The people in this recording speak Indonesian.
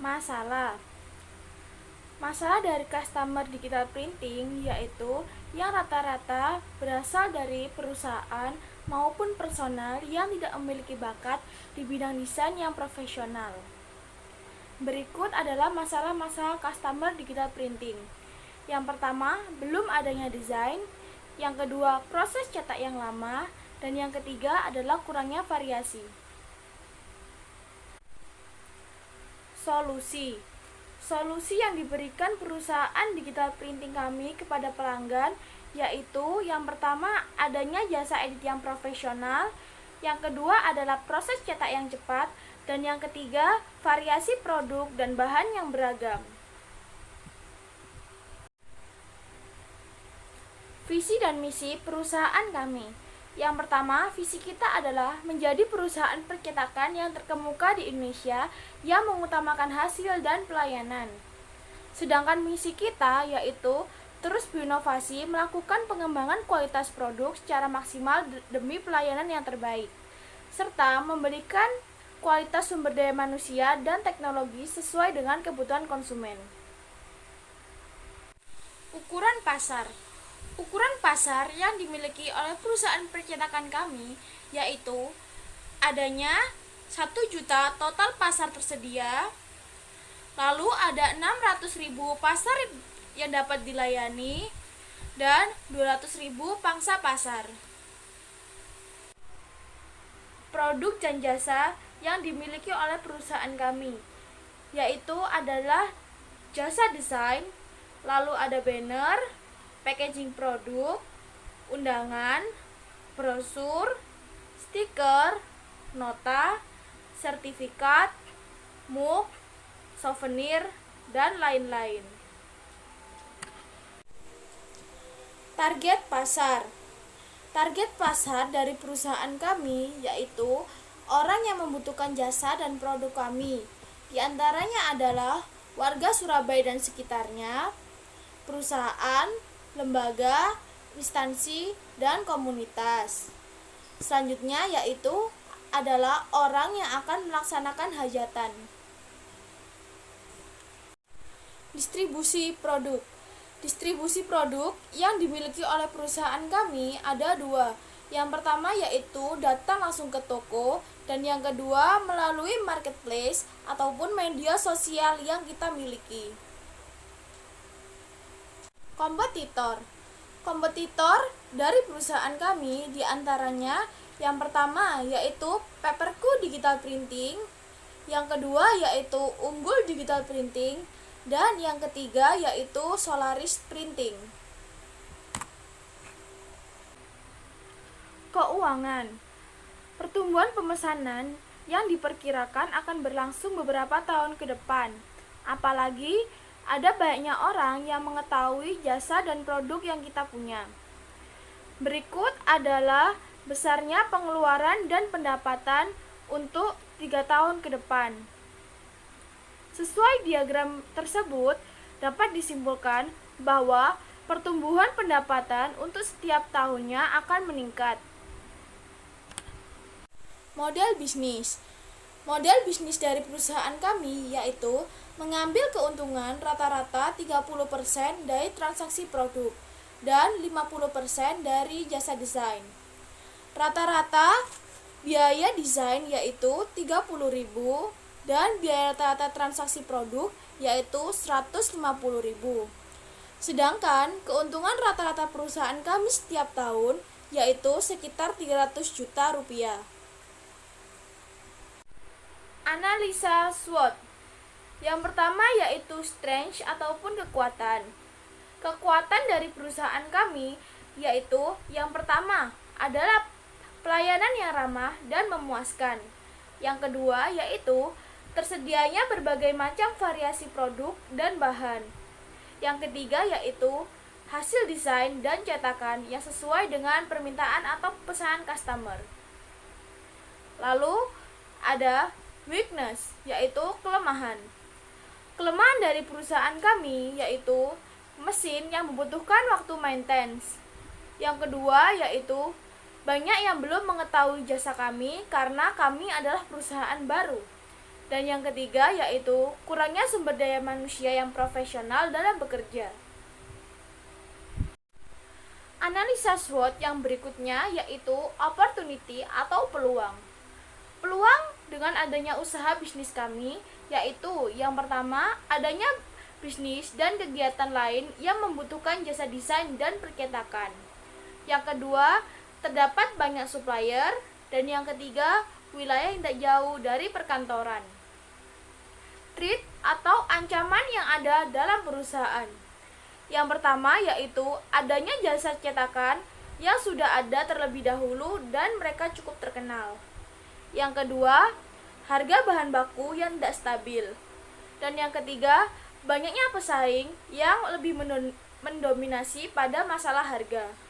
Masalah Masalah dari customer digital printing yaitu yang rata-rata berasal dari perusahaan maupun personal yang tidak memiliki bakat di bidang desain yang profesional. Berikut adalah masalah-masalah customer digital printing. Yang pertama, belum adanya desain. Yang kedua, proses cetak yang lama. Dan yang ketiga adalah kurangnya variasi. Solusi yang diberikan perusahaan digital printing kami kepada pelanggan yaitu yang pertama adanya jasa edit yang profesional, yang kedua adalah proses cetak yang cepat, dan yang ketiga variasi produk dan bahan yang beragam. Visi dan misi perusahaan kami. Yang pertama, visi kita adalah menjadi perusahaan percetakan yang terkemuka di Indonesia yang mengutamakan hasil dan pelayanan. Sedangkan misi kita yaitu terus berinovasi, melakukan pengembangan kualitas produk secara maksimal demi pelayanan yang terbaik, serta memberikan kualitas sumber daya manusia dan teknologi sesuai dengan kebutuhan konsumen. Ukuran pasar yang dimiliki oleh perusahaan percetakan kami yaitu adanya 1 juta total pasar tersedia, lalu ada 600.000 pasar yang dapat dilayani, dan 200.000 pangsa pasar. Produk dan jasa yang dimiliki oleh perusahaan kami yaitu adalah jasa desain, lalu ada banner, packaging produk, undangan, brosur, stiker, nota, sertifikat, mug, souvenir, dan lain-lain. Target pasar dari perusahaan kami yaitu orang yang membutuhkan jasa dan produk kami. Di antaranya adalah warga Surabaya dan sekitarnya, perusahaan, lembaga, instansi, dan komunitas. Selanjutnya yaitu adalah orang yang akan melaksanakan hajatan. Distribusi produk yang dimiliki oleh perusahaan kami ada 2. Yang pertama yaitu datang langsung ke toko, dan yang kedua melalui marketplace ataupun media sosial yang kita miliki. Kompetitor dari perusahaan kami diantaranya yang pertama yaitu Paperku Digital Printing, yang kedua yaitu Unggul Digital Printing, dan yang ketiga yaitu Solaris Printing. Keuangan. Pertumbuhan pemesanan yang diperkirakan akan berlangsung beberapa tahun ke depan, apalagi ada banyaknya orang yang mengetahui jasa dan produk yang kita punya. Berikut adalah besarnya pengeluaran dan pendapatan untuk 3 tahun ke depan. Sesuai diagram tersebut, dapat disimpulkan bahwa pertumbuhan pendapatan untuk setiap tahunnya akan meningkat. Model bisnis dari perusahaan kami yaitu mengambil keuntungan rata-rata 30% dari transaksi produk dan 50% dari jasa desain. Rata-rata biaya desain yaitu 30.000 dan biaya rata-rata transaksi produk yaitu 150.000. Sedangkan keuntungan rata-rata perusahaan kami setiap tahun yaitu sekitar 300 juta rupiah. Analisa SWOT. Yang pertama yaitu strength ataupun kekuatan. Kekuatan dari perusahaan kami yaitu yang pertama adalah pelayanan yang ramah dan memuaskan. Yang kedua yaitu tersedianya berbagai macam variasi produk dan bahan. Yang ketiga yaitu hasil desain dan cetakan yang sesuai dengan permintaan atau pesanan customer. Lalu ada weakness, yaitu kelemahan. Kelemahan dari perusahaan kami yaitu mesin yang membutuhkan waktu maintenance. Yang kedua yaitu banyak yang belum mengetahui jasa kami karena kami adalah perusahaan baru. Dan yang ketiga yaitu kurangnya sumber daya manusia yang profesional dalam bekerja. Analisa SWOT yang berikutnya yaitu opportunity atau peluang. Peluang dengan adanya usaha bisnis kami yaitu yang pertama adanya bisnis dan kegiatan lain yang membutuhkan jasa desain dan percetakan. Yang kedua, terdapat banyak supplier, dan yang ketiga, wilayah yang tidak jauh dari perkantoran. Threat atau ancaman yang ada dalam perusahaan. Yang pertama yaitu adanya jasa cetakan yang sudah ada terlebih dahulu dan mereka cukup terkenal. Yang kedua, harga bahan baku yang tidak stabil. Dan yang ketiga, banyaknya pesaing yang lebih mendominasi pada masalah harga.